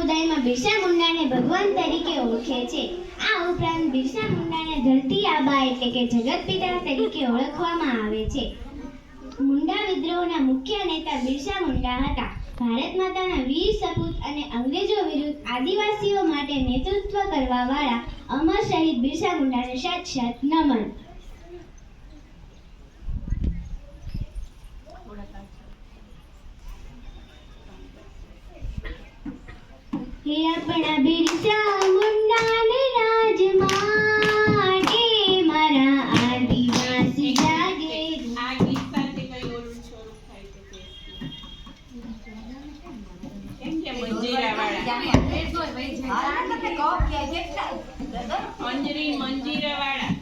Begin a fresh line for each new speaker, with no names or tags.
સમુદાયમાં બિરસા મુંડાને ભગવાન તરીકે ઓળખે છે. આ ઉપરાંત બિરસા મુંડાને ધરતી આબા એટલે કે જગતપિતા તરીકે ઓળખવામાં આવે છે. મુંડા વિદ્રોહના મુખ્ય નેતા બિરસા મુંડા હતા. ભારત માતાના વીર સપૂત અને અંગ્રેજો વિરુદ્ધ આદિવાસીઓ માટે નેતૃત્વ કરવાવાળા અમર શહીદ બિરસા મુંડાને સાક્ષાત નમન. હે આપણા બિરસા મુંડાને રાજ માટે મારા આદિવાસી જાગે.
આ ગીત સાથે કઈ ઓલું સ્વરૂપ થાય છે તે કેમ કે મંજીરાવાળા મંજીરાવાળા